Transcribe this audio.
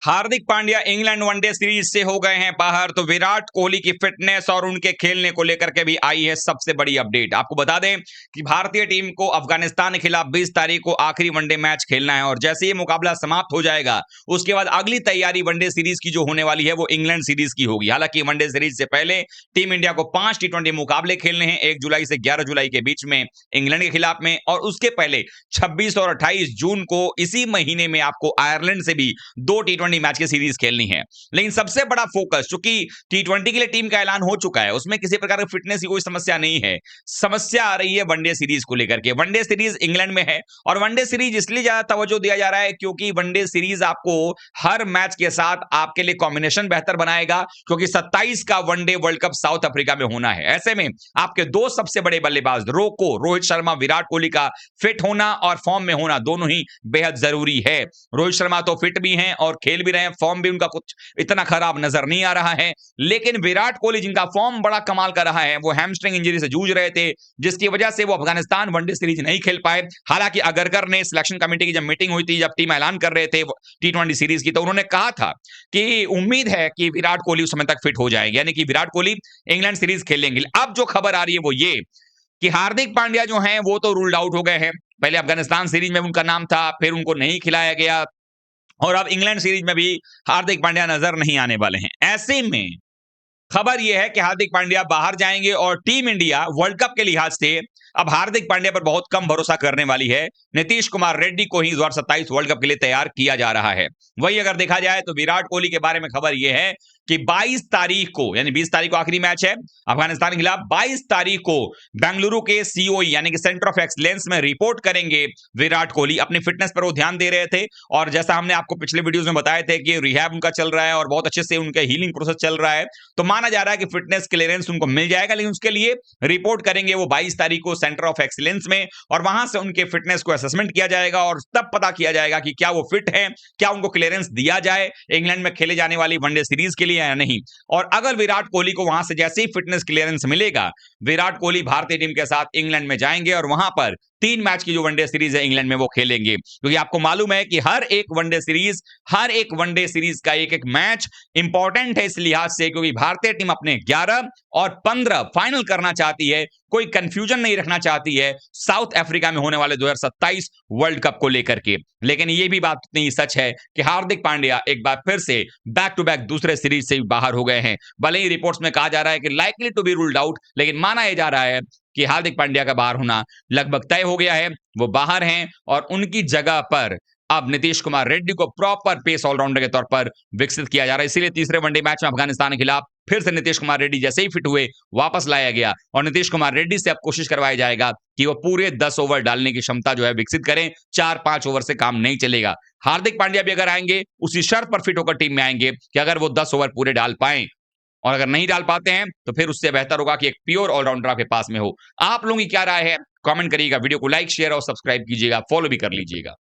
Hardik Pandya England one day series से हो गए हैं बाहर, तो विराट कोहली की फिटनेस और उनके खेलने को लेकर के भी आई है सबसे बड़ी अपडेट। आपको बता दें कि भारतीय टीम को अफगानिस्तान के खिलाफ 20 तारीख को आखिरी वनडे मैच खेलना है और जैसे ये मुकाबला समाप्त हो जाएगा उसके बाद अगली तैयारी वनडे सीरीज की जो होने वाली है वो इंग्लैंड सीरीज की होगी। हालांकि वनडे सीरीज से पहले टीम इंडिया को 5 टी20 मुकाबले खेलने हैं 1 जुलाई से 11 जुलाई के बीच में इंग्लैंड के खिलाफ में, और उसके पहले 26 और 28 जून को इसी महीने में आपको आयरलैंड से भी 2 टी20 मैच की सीरीज खेलनी है। लेकिन सबसे बड़ा फोकस, चूंकि टी20 के लिए टीम का ऐलान हो चुका है, उसमें किसी प्रकार की फिटनेस की कोई समस्या नहीं है। समस्या आ रही है वनडे सीरीज को लेकर के। वनडे सीरीज इंग्लैंड में है और वनडे सीरीज इसलिए ज्यादा तवज्जो दिया जा रहा है क्योंकि वनडे सीरीज आपको हर मैच के साथ आपके लिए कॉम्बिनेशन बेहतर बनाएगा, क्योंकि 27 का one day world cup south Africa में होना है। ऐसे में आपके दो सबसे बड़े बल्लेबाज रोहित शर्मा, विराट कोहली का फिट होना और फॉर्म में होना दोनों ही बेहद जरूरी है। रोहित शर्मा तो फिट भी हैं और खेल भी रहे हैं, फॉर्म भी उनका कुछ इतना खराब नजर नहीं आ रहा है। लेकिन विराट कोहली जिनका फॉर्म बड़ा कमाल का रहा है, वो हैमस्ट्रिंग इंजरी से जूझ रहे थे जिसकी वजह से वो अफगानिस्तान वनडे सीरीज नहीं खेल पाए। हालांकि अगरकर ने सिलेक्शन कमेटी की जब मीटिंग हुई थी, जब टीम ऐलान कर रहे थे टी20 सीरीज की, तो उन्होंने कहा था कि उम्मीद है कि विराट कोहली उस समय तक फिट हो जाएंगे, यानी कि विराट कोहली इंग्लैंड सीरीज खेलेंगे। अब जो खबर आ रही है वो ये कि हार्दिक पांड्या जो हैं वो तो रूल्ड आउट हो गए हैं। पहले अफगानिस्तान सीरीज में उनका नाम था, फिर उनको नहीं खिलाया गया और अब इंग्लैंड सीरीज में भी हार्दिक पांड्या नजर नहीं आने वाले हैं। ऐसे में खबर यह है कि हार्दिक पांड्या बाहर जाएंगे और टीम इंडिया वर्ल्ड कप के लिहाज से अब हार्दिक पांड्या पर बहुत कम भरोसा करने वाली है। नीतीश कुमार रेड्डी को ही 2027 वर्ल्ड कप के लिए तैयार किया जा रहा है। वही अगर देखा जाए तो विराट कोहली के बारे में खबर यह है कि 22 तारीख को, यानी 20 तारीख को आखिरी मैच है अफगानिस्तान के खिलाफ, 22 तारीख को बेंगलुरु के सीओई यानी कि सेंटर ऑफ एक्सीलेंस में रिपोर्ट करेंगे विराट कोहली। अपनी फिटनेस पर वो ध्यान दे रहे थे और जैसा हमने आपको पिछले वीडियोस में बताए थे कि रिहैब उनका चल रहा है और बहुत अच्छे से उनका हीलिंग प्रोसेस चल रहा है, तो माना जा रहा है कि फिटनेस क्लियरेंस उनको मिल जाएगा। लेकिन उसके लिए रिपोर्ट करेंगे वो 22 तारीख को सेंटर ऑफ एक्सीलेंस में, और वहां से उनके फिटनेस को असेसमेंट किया जाएगा और तब पता किया जाएगा कि क्या वो फिट है, क्या उनको क्लियरेंस दिया जाए इंग्लैंड में खेले जाने वाली वनडे सीरीज के लिए या नहीं। और अगर विराट कोहली को वहां से जैसे ही फिटनेस क्लियरेंस मिलेगा, विराट कोहली भारतीय टीम के साथ इंग्लैंड में जाएंगे और वहां पर 3 मैच की जो वनडे सीरीज है इंग्लैंड में वो खेलेंगे। क्योंकि आपको मालूम है कि हर एक वनडे सीरीज का एक एक मैच इंपॉर्टेंट है इस लिहाज से, क्योंकि भारतीय टीम अपने 11 और 15 फाइनल करना चाहती है, कोई कंफ्यूजन नहीं रखना चाहती है साउथ अफ्रीका में होने वाले 2027 वर्ल्ड कप को लेकर के। लेकिन यह भी बात इतनी सच है कि हार्दिक पांड्या एक बार फिर से बैक टू बैक दूसरे सीरीज से बाहर हो गए हैं। भले ही रिपोर्ट्स में कहा जा रहा है कि likely to be ruled out, लेकिन माना यह जा रहा है कि हार्दिक पांड्या का बाहर होना लगभग तय हो गया है। वो बाहर हैं और उनकी जगह पर अब नीतीश कुमार रेड्डी को प्रॉपर पेस ऑलराउंडर के तौर पर विकसित किया जा रहा है। इसीलिए तीसरे वनडे मैच में अफगानिस्तान के खिलाफ फिर से नीतीश कुमार रेड्डी जैसे ही फिट हुए वापस लाया गया और नीतीश कुमार रेड्डी से अब कोशिश करवाया जाएगा कि वो पूरे 10 ओवर डालने की क्षमता जो है विकसित करें। 4-5 ओवर से काम नहीं चलेगा। हार्दिक पांड्या भी अगर आएंगे उसी शर्त पर फिट होकर टीम में आएंगे कि अगर वो 10 ओवर पूरे डाल पाएं, और अगर नहीं डाल पाते हैं तो फिर उससे बेहतर होगा कि एक प्योर ऑलराउंडर आपके पास में हो। आप लोगों की क्या राय है, कमेंट करिएगा। वीडियो को लाइक, शेयर और सब्सक्राइब कीजिएगा, फॉलो भी कर लीजिएगा।